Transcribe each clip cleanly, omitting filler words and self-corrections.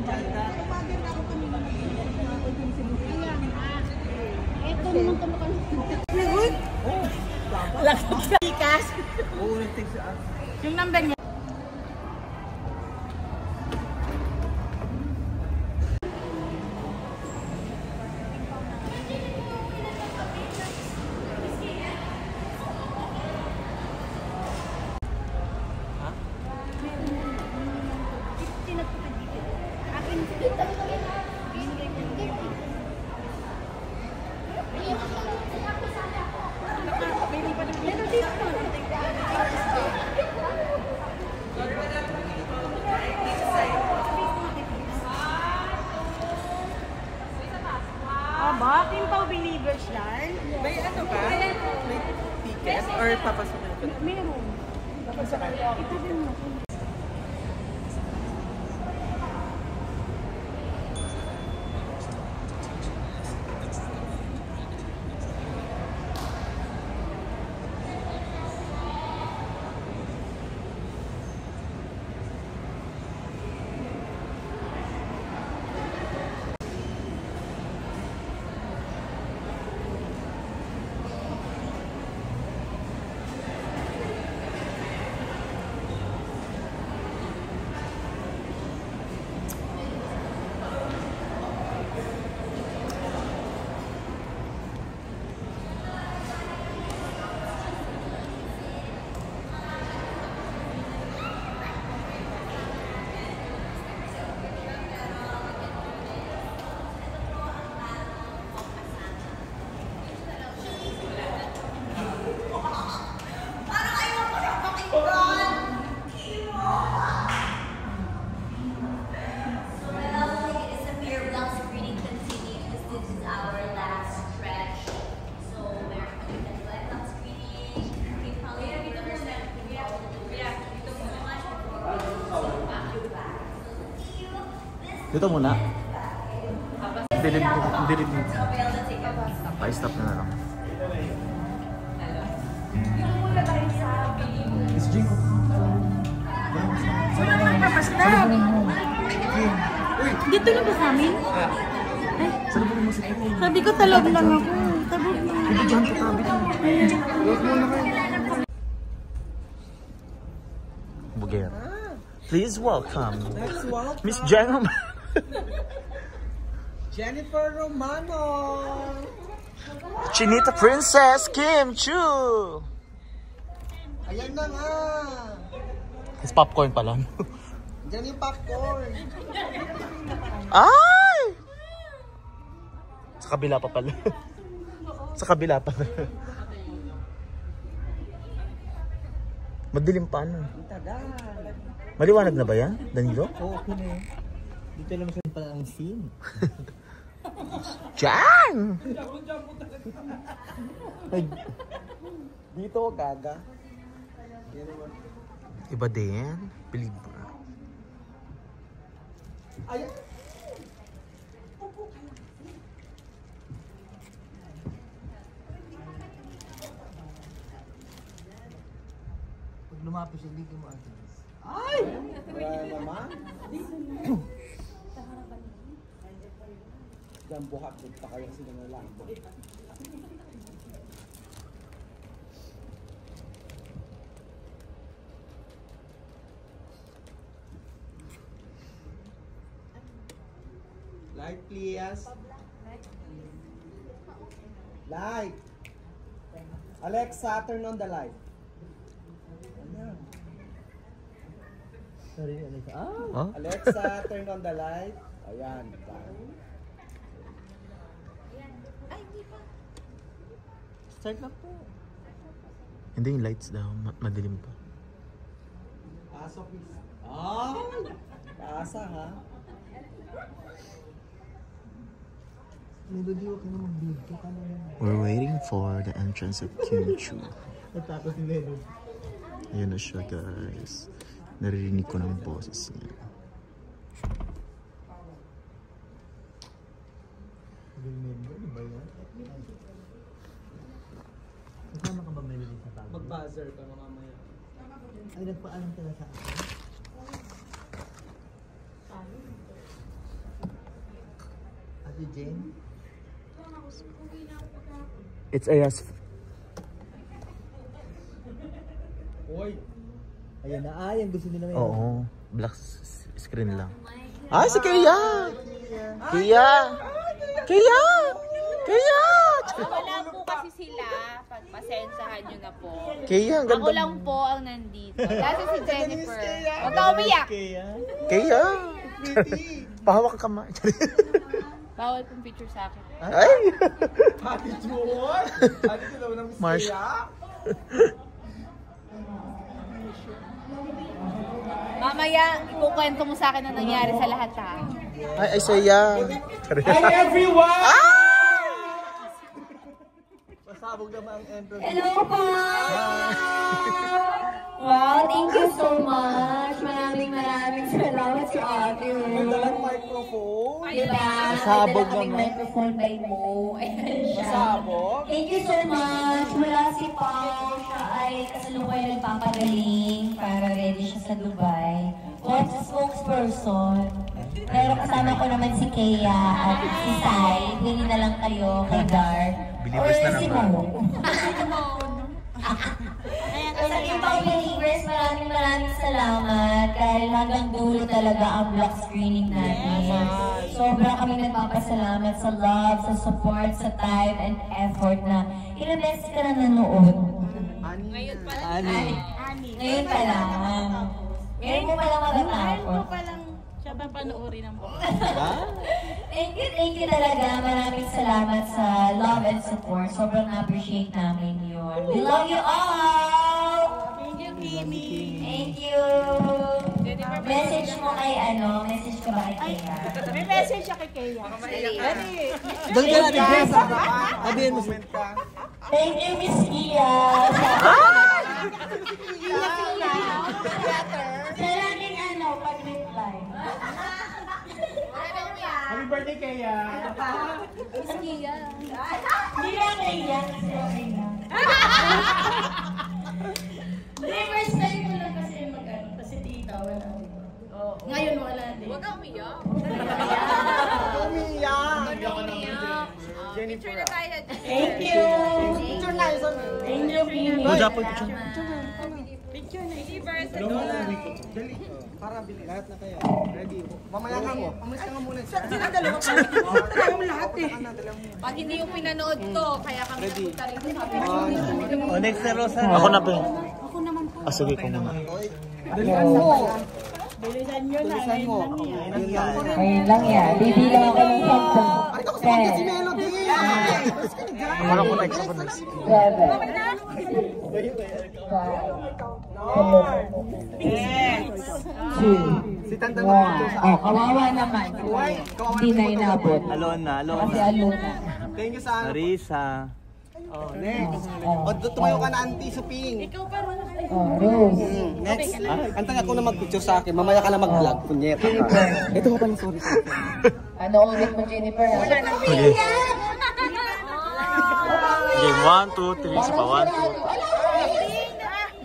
Ito naman tumukan. Tikas. Oo, nag-text. Yung number niya. Bakit pa believers yan? May ano ka? May ticket? Or papasukin ko? Meron. Ito din mo. Dito muna. Delete mo. Pa-stop na lang. Dito muna tayo sa Miss Jing. wala nang papastab. Dito na ba sa amin? Saan ba mo si Kiki? Sabi ko talog lang ako. Tabog lang. Hindi dyan ka tabi. Huwag muna kayo. Bugera. Please welcome Miss Jen Jennifer Romano! Chinita Princess Kim Chu! Ayan na nga! It's popcorn pa lang. Diyan yung popcorn! Ay! Sa kabila pa pala. Sa kabila pa. Madilim pa ano? Ang tagal! Maliwanag na ba yan, Danilo? Oo, okay na yun. Dito lang saan pala ang scene. Diyan! Dito, gaga. Iba din. Believe mo. Ay! Pag lumapis siya, hindi mo atin. Ay! Wala naman. Diyan buhat, pa kayo sila na lang. Light, please. Light. Alexa, turn on the light. Ayan. Sorry, Alexa. Huh? Alexa, turn on the light. Ayan. Start na po. Hindi yung lights daw. Madilim pa. Pasok, please. Ah! Pasa, ha? Nilodiyo ka na mag-video ka na yan. We're waiting for the entrance of Kim Chu. Natapos ni Leno. Ayan na siya, guys. Naririnig ko ng boses niya. Kasama ka ba may lilis sa tao? Mag-buzzer ka mamaya. Ay, nagpaalam ka na sa akin. si Jane? It's a yes. Oy! Ayan na, yung gusto nila ngayon. Oo. Black screen lang. Ah, si Kaya! Kaya! Kaya! Kaya! Wala po kasi sila. Pagpasensahan nyo na po. Kaya, ang Ako ganda. lang po ang nandito. Kasi si Jennifer. Huwag ka umiyak. Kaya! Pahawak ka ma. Bawal pong picture sa akin. Ay! Happy June! Happy June ng Marsh. Mamaya, ikukwento mo sa akin ang nangyari sa lahat ha. Ay, saya. Hi everyone! Pasabog naman ang entrance. Hello po! Wow, thank you so much. Maraming salamat sa atin. Dalang microphone. Diba? Pasabog Dala kaming naman. microphone by Mo. Ayan siya. Pasabog. Thank you so much. Wala si Pao. Siya ay kasalukay nagpapagaling para ready siya sa Dubai. What's a spokesperson? Pero kasama ko naman si Kea at si Sai. Hindi na lang kayo kay Dar. Believers na si naman. Mo. Sa ibang believers, maraming salamat dahil hanggang dulo talaga ang block screening natin. Sobrang kami nagpapasalamat sa love, sa support, sa time and effort na ilang beses ka na nanood. Ngayon pa lang. Ngayon pa lang. Ngayon mo pa lang matatapos. Siya ba panoorin ang buong? Thank you talaga. Maraming salamat sa love and support. Sobrang appreciate namin yun. We love you all! Thank you, Kimi. Thank you! Message mo kay message ka ba kay Kea? May message siya kay Kea. Doon ka natin, Jess. Sabihin mo. Thank you, Miss Kia! Sa laging pag-reply. Happy birthday, Kaya! Miss Kia. Hindi lang Kea. Hindi, first time ko lang kasi kasi tita, wala. Ngayon wala din. Huwag kang umiyak. Umiyak. Picture na tayo. Thank you! Picture na, isa na. Thank you, Kimi. O, Japon, picture. Dali. Para bili. Lahat na kayo. Ready. Mamaya ka mo. Amulis ka nga muna. Pag hindi yung pinanood to, kaya kami napunta rin. O, next na Rosa. Ako na ba? Ako naman po. Ah, sige ko muna. Bilisan mo. Ayun lang. Ayun lang yan. Bibilang ako ng 10. Ay, ako sa si Melody. Ako na next, ako next. 2, Si Tanda 1. mo. Kawawa naman. Hindi na inabot. Alona. Kasi aluna. Thank you sa Marisa. Oh, next. O, tumayo ka na, Auntie Suping. Rose. Next. Antang ako na mag-picture sa akin. Mamaya ka na mag-vlog. Punyeta ka. Ito ko pala, sorry. Ano ulit mo, Jennifer? Okay. Game 1, 2, 3. Isa pa 1, 2.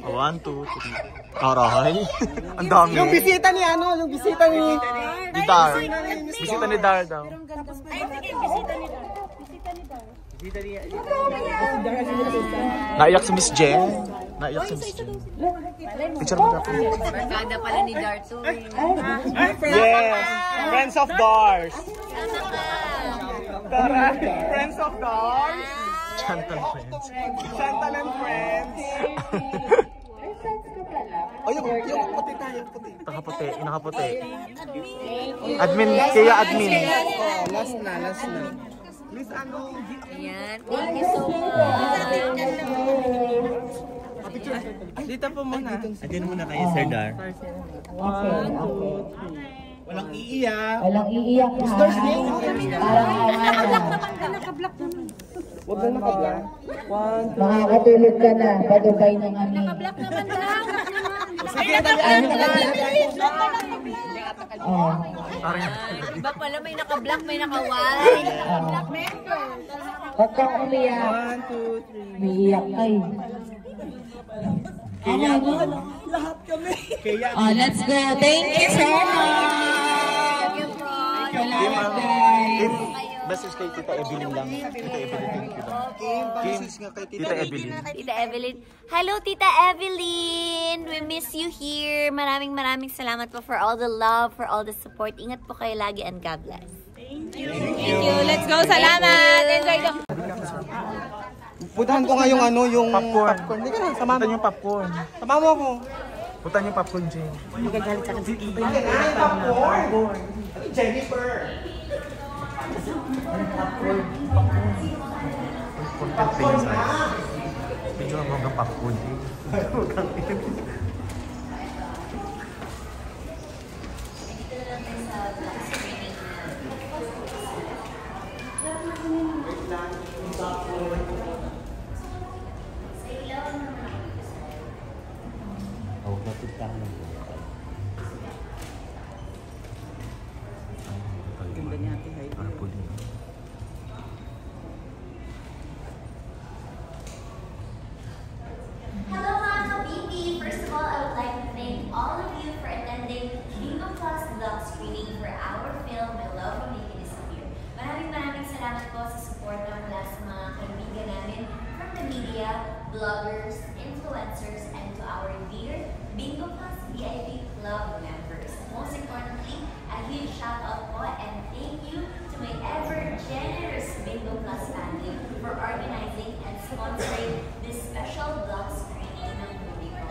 1, 2, 3. Aray. Ang dami. Yung bisita ni yung bisita ni... Ni Dar. Bisita ni Dar daw. Naiyak si Miss Jen. Naiyak si Miss Jen. Picture mo daw. Barkada pala ni Darto. Yes! Friends of Dars! Tara! Friends of Dars! Chantal friends. Chantal and Friends! O, yung puti tayo, puti. Nakaputi. Nakaputi. Admin. Kaya admin. Oh, last na. Please, Ayan. Thank you so much. Dito po muna. Adyan muna kayo, Sir Dar. walang iiyak. Walang iiyak ha. Naka-block naman. Huwag na nakabla. Makakatulog ka na. Padugay ng amin. Naka-block naman lang. Sige, dali. Oh. Iba pala may naka-block, may naka-white. Naka-block member. Huwag kang umiyak. 1, 2, 3. Umiiyak kayo. Kaya, Oh, let's go. Thank you so much. Salamat guys. Kayo. Message kay Tita Evelyn lang. Tita Evelyn, thank you lang. Kim, Tita Evelyn. Tita Evelyn. Hello, Tita Evelyn! We miss you here. Maraming salamat po for all the love, for all the support. Ingat po kayo lagi and God bless. Thank you. Let's go. Salamat. Enjoy the... Puntahan ko nga yung ano, yung Popcorn. Hindi ka na, sama Punta mo. yung popcorn. Sama mo ako. Punta yung popcorn, Jane. Popcorn. Jennifer. Content things ay. Medyo ang hanggang popcorn, Jane. Hello mga kabibi! First of all, I would like to thank all of you for attending Bingo Plus vlog screening for our film, My Love Will Make You Disappear. Maraming salamat po sa support na mula sa mga kaibigan namin from the media, bloggers, influencers, and to our dear Bingo Plus VIP Club members. Most importantly, a huge shout out po and thank you to my ever-generous Bingo Plus family for organizing and sponsoring this special vlog screening ng movie ko.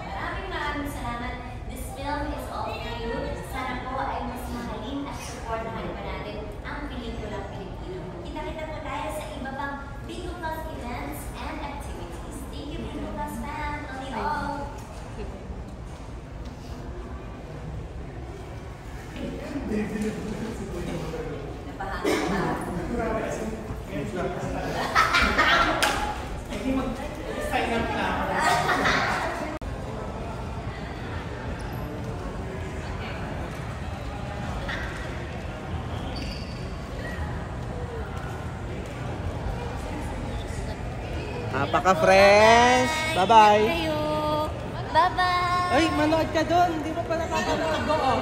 Maraming salamat. This film is all for you. Sana po ay mas mahalin at supportahan pa natin ang pelikulang Pilipino. Kita-kita po tayo sa iba pang Bingo Plus events and activities. Thank you, Bingo Plus fam. Love you all. Napaka-fresh. Bye-bye. Kayo. Bye-bye. Ay, manood ka doon. Hindi mo pa nakakanood doon.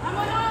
Amo